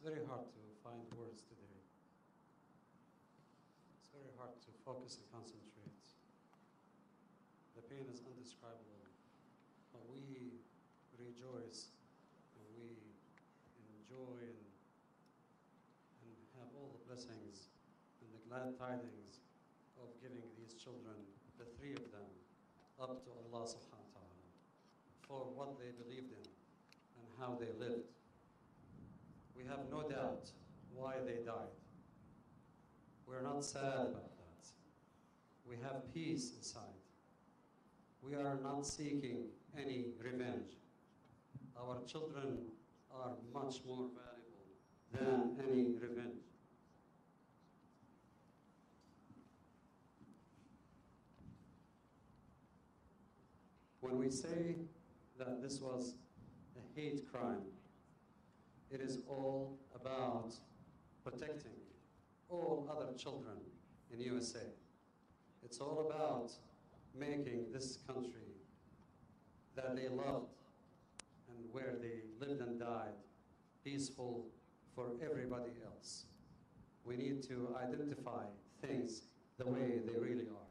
very hard to find words today. It's very hard to focus and concentrate. The pain is indescribable, but we rejoice and we enjoy and have all the blessings and the glad tidings of giving these children, the three of them, up to Allah subhanahu wa ta'ala for what they believed in and how they lived. We have no doubt why they died. We're not sad about that. We have peace inside. We are not seeking any revenge. Our children are much more valuable than any revenge. When we say that this was a hate crime, it is all about protecting all other children in USA. It's all about making this country that they loved and where they lived and died peaceful for everybody else. We need to identify things the way they really are.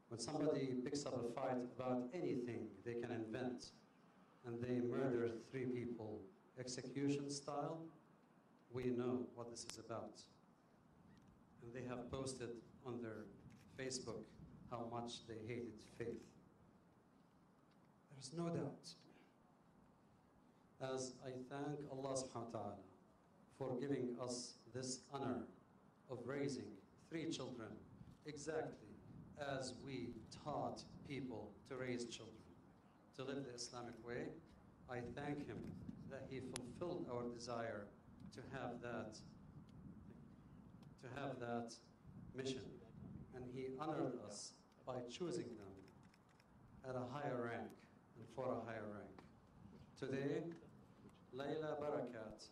When somebody picks up a fight about anything they can invent and they murder 3 people execution style, we know what this is about. And they have posted on their Facebook how much they hated faith. There's no doubt. As I thank Allah subhanahu wa ta'ala for giving us this honor of raising 3 children exactly as we taught people to raise children, to live the Islamic way, I thank him that he fulfilled our desire to have that mission. And he honored us by choosing them at a higher rank and for a higher rank. Today, Deah Barakat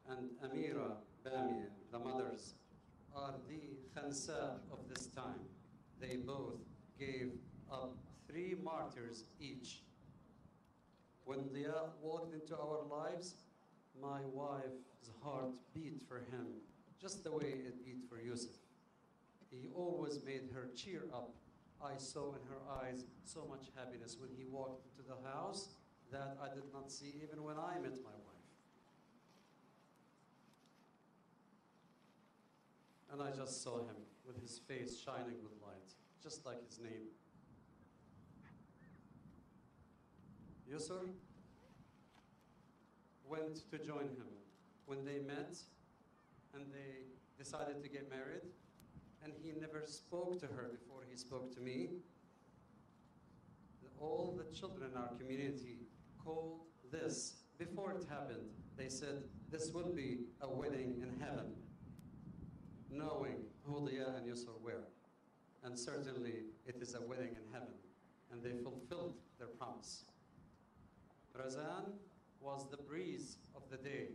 and Amira Bamia, the mothers, are the khansa of this time. They both gave up 3 martyrs each. When Deah walked into our lives, my wife's heart beat for him, just the way it beat for Yusr. He always made her cheer up. I saw in her eyes so much happiness when he walked into the house that I did not see even when I met my wife. And I just saw him with his face shining with light, just like his name. Yusr went to join him when they met and they decided to get married, and he never spoke to her before he spoke to me. All the children in our community called this, before it happened, they said, this will be a wedding in heaven, knowing who Deah and Yusr were. And certainly it is a wedding in heaven, and they fulfilled their promise. Razan was the breeze of the day.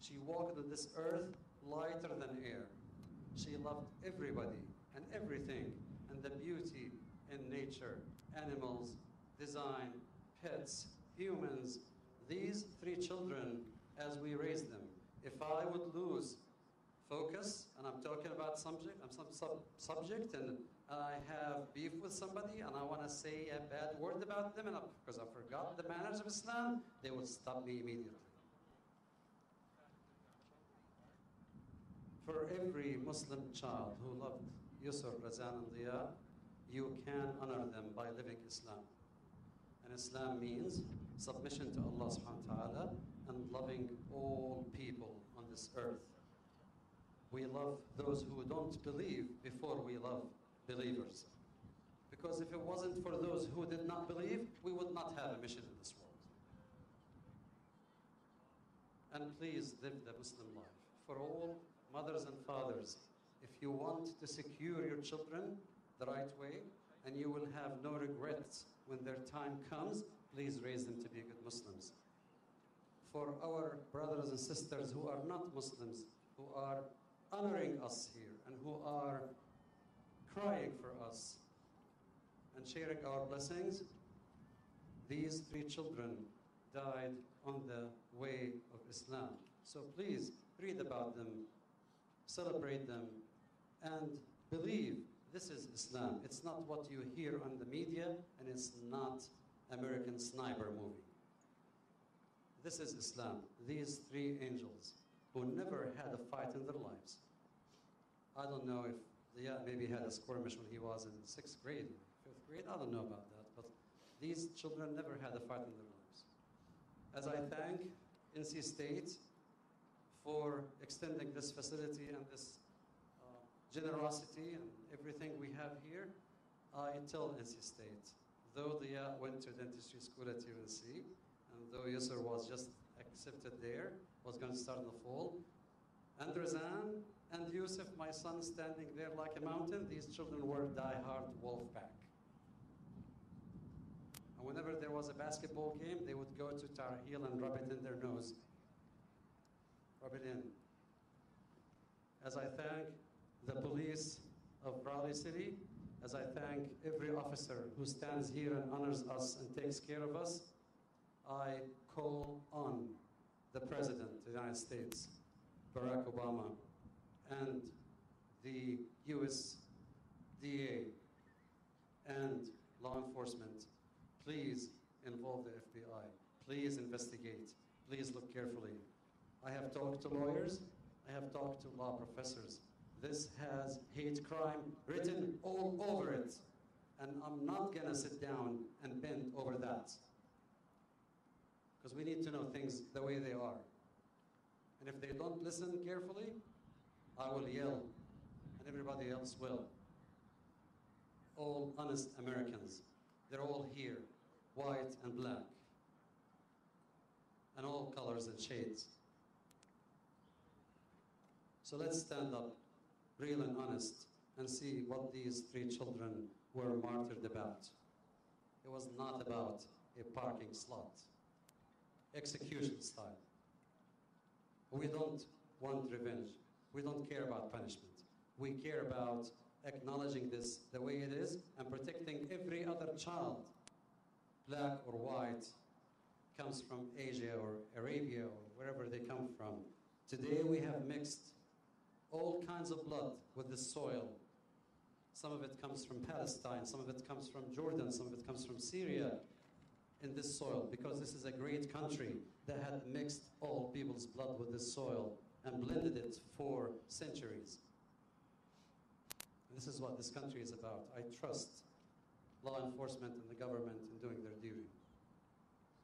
She walked on this earth lighter than air. She loved everybody and everything, and the beauty in nature, animals, design, pets, humans. These 3 children, as we raised them, if I would lose focus, and I'm talking about subject, I'm some subject, and I have beef with somebody, and I want to say a bad word about them, and because I forgot the manners of Islam, they will stop me immediately. For every Muslim child who loved Yusr, Razan, and Deah, you can honor them by living Islam. And Islam means submission to Allah subhanahu wa ta'ala and loving all people on this earth. We love those who don't believe before we love believers. Because if it wasn't for those who did not believe, we would not have a mission in this world. And please live the Muslim life. For all mothers and fathers, if you want to secure your children the right way, and you will have no regrets when their time comes, please raise them to be good Muslims. For our brothers and sisters who are not Muslims, who are honoring us here and who are crying for us and sharing our blessings, these 3 children died on the way of Islam. So please read about them, celebrate them, and believe this is Islam. It's not what you hear on the media, and it's not American Sniper movie. This is Islam. These three angels who never had a fight in their lives. I don't know if Deah maybe had a skirmish when he was in 6th grade, 5th grade. I don't know about that, but these children never had a fight in their lives. As I thank NC State for extending this facility and this generosity and everything we have here, I tell NC State, though Deah went to dentistry school at UNC, and though Yusr was just accepted there, was going to start in the fall, and Razan and Yusuf, my son, standing there like a mountain, these children were die-hard wolf pack. And whenever there was a basketball game, they would go to Tar Heel and rub it in their nose. Rub it in. As I thank the police of Raleigh City, as I thank every officer who stands here and honors us and takes care of us, I call on the President of the United States, Barack Obama, and the USDA and law enforcement, please involve the FBI. Please investigate. Please look carefully. I have talked to lawyers. I have talked to law professors. This has hate crime written all over it. And I'm not going to sit down and bend over that. Because we need to know things the way they are. And if they don't listen carefully, I will yell, and everybody else will. All honest Americans, they're all here, white and black, and all colors and shades. So let's stand up, real and honest, and see what these three children were martyred about. It was not about a parking slot, execution style. We don't want revenge. We don't care about punishment. We care about acknowledging this the way it is and protecting every other child, black or white, comes from Asia or Arabia or wherever they come from. Today we have mixed all kinds of blood with the soil. Some of it comes from Palestine, some of it comes from Jordan, some of it comes from Syria in this soil, because this is a great country that had mixed all people's blood with this soil and blended it for centuries. And this is what this country is about. I trust law enforcement and the government in doing their duty.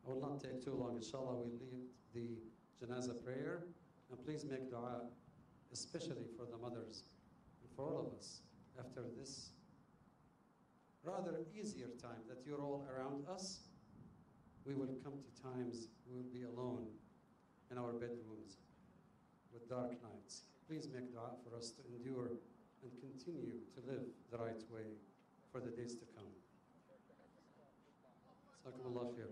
I will not take too long. Inshallah, we lead the Janazah prayer. And please make dua, especially for the mothers and for all of us, after this rather easier time that you're all around us. We will come to times we will be alone in our bedrooms with dark nights. Please make dua for us to endure and continue to live the right way for the days to come. Jazakumullah khair.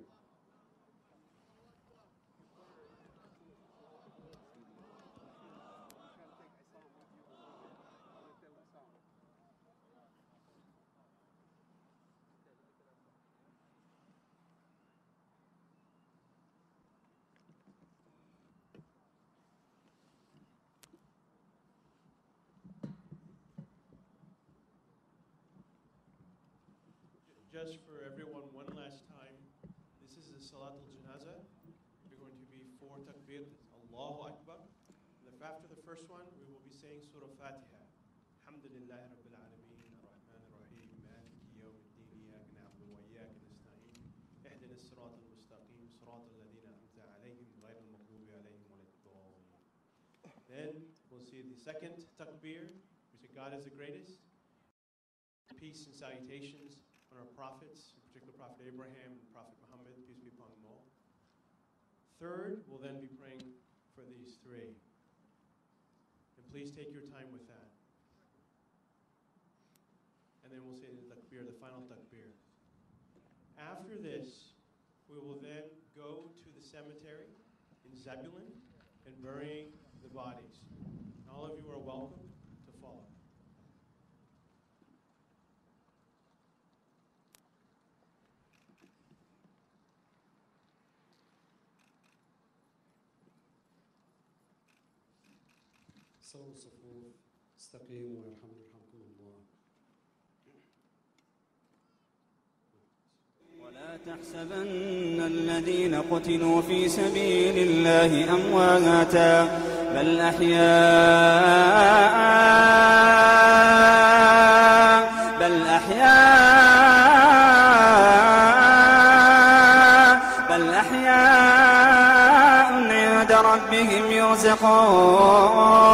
Just for everyone, one last time, this is the Salat Al-Janazah. We're going to be 4 takbir, Allahu Akbar. And after the first one, we will be saying Surah Fatiha. Alhamdulillahi Rabbil Alameen, Ar-Rahman Ar-Rahim, Maliki Yawm Ad-Din, Iyaka na'budu wa iyaka nasta'in. Ihdina as-sirata al-mustaqim, sirata alladhina an'amta alayhim, ghayra al-maghdubi alayhim wa lad-dallin. Then we'll see the second takbir. We say God is the greatest. Peace and salutations on our prophets, in particular Prophet Abraham and Prophet Muhammad, peace be upon them all. Third, we'll then be praying for these three. And please take your time with that. And then we'll say the takbir, the final takbir. After this, we will then go to the cemetery in Zebulun and burying the bodies. And all of you are welcome to follow. سووا الصفوف، استقيموا ويرحمنا يرحمكم الله. ولا تحسبن الذين قتلوا في سبيل الله أمواتا بل أحياء عند ربهم يرزقون.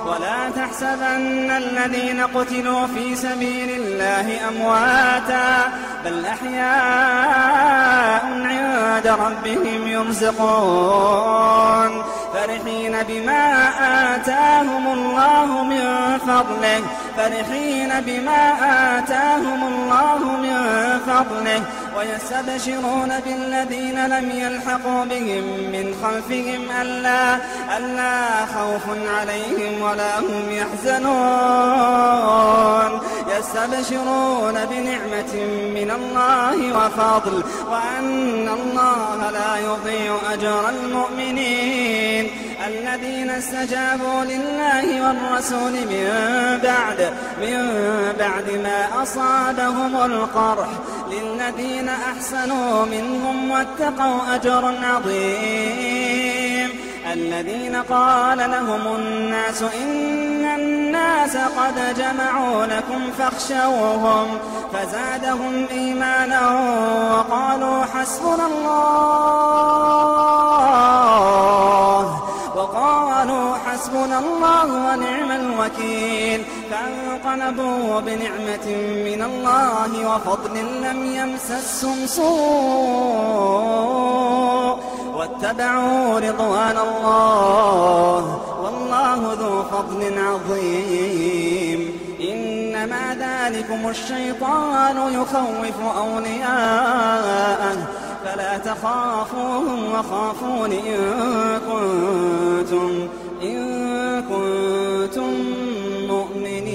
ولا تحسبن الذين قتلوا في سبيل الله أمواتا بل أحياء عند ربهم يرزقون فرحين بما آتاهم الله من فضله ويستبشرون بالذين لم يلحقوا بهم من خلفهم ألا خوف عليهم ولا هم يحزنون يستبشرون بنعمة من الله وفضل وأن الله لا يضيع أجر المؤمنين الذين استجابوا لله والرسول من بعد ما أصابهم القرح للذين أحسنوا منهم واتقوا أجر عظيم. الذين قال لهم الناس إن الناس قد جمعوا لكم فاخشوهم فزادهم إيمانا وقالوا حسبنا الله ونعم الوكيل فانقلبوا بنعمة من الله وفضل لم يمسسهم سوء واتبعوا رضوان الله والله ذو فضل عظيم. إنما ذلكم الشيطان يخوف أولياءه فلا تخافوهم وخافون إن كنتم مؤمنين.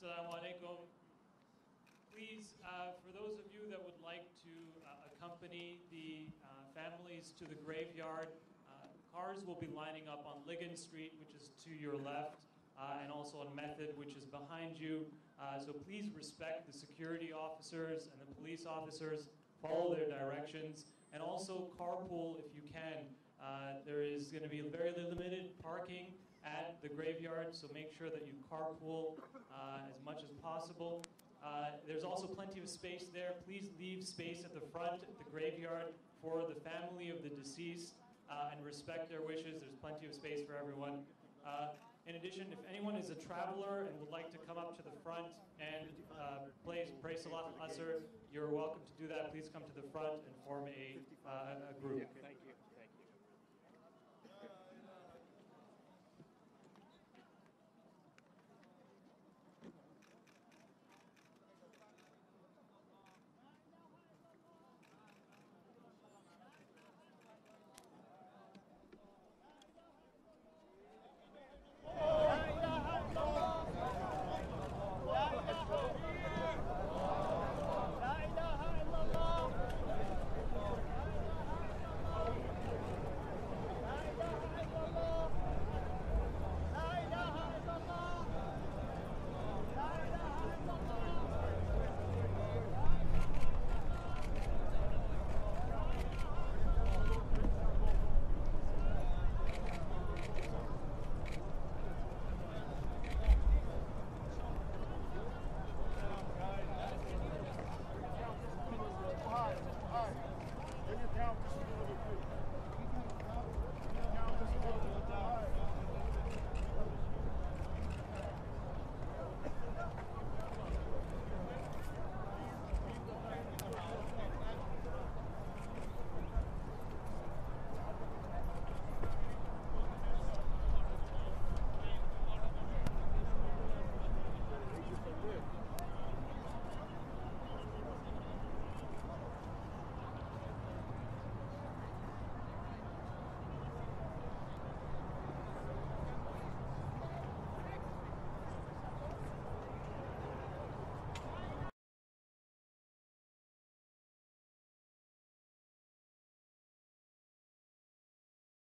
Assalamu alaikum. Please, for those of you that would like to accompany the families to the graveyard, cars will be lining up on Ligon Street, which is to your left, and also on Method, which is behind you. So please respect the security officers and the police officers, follow their directions, and also carpool if you can. There is going to be very limited parking at the graveyard, so make sure that you carpool as much as possible. There's also plenty of space there. Please leave space at the front of the graveyard for the family of the deceased and respect their wishes. There's plenty of space for everyone. In addition, if anyone is a traveler and would like to come up to the front and pray Salat al-Asr, you're welcome to do that. Please come to the front and form a group. Thank you.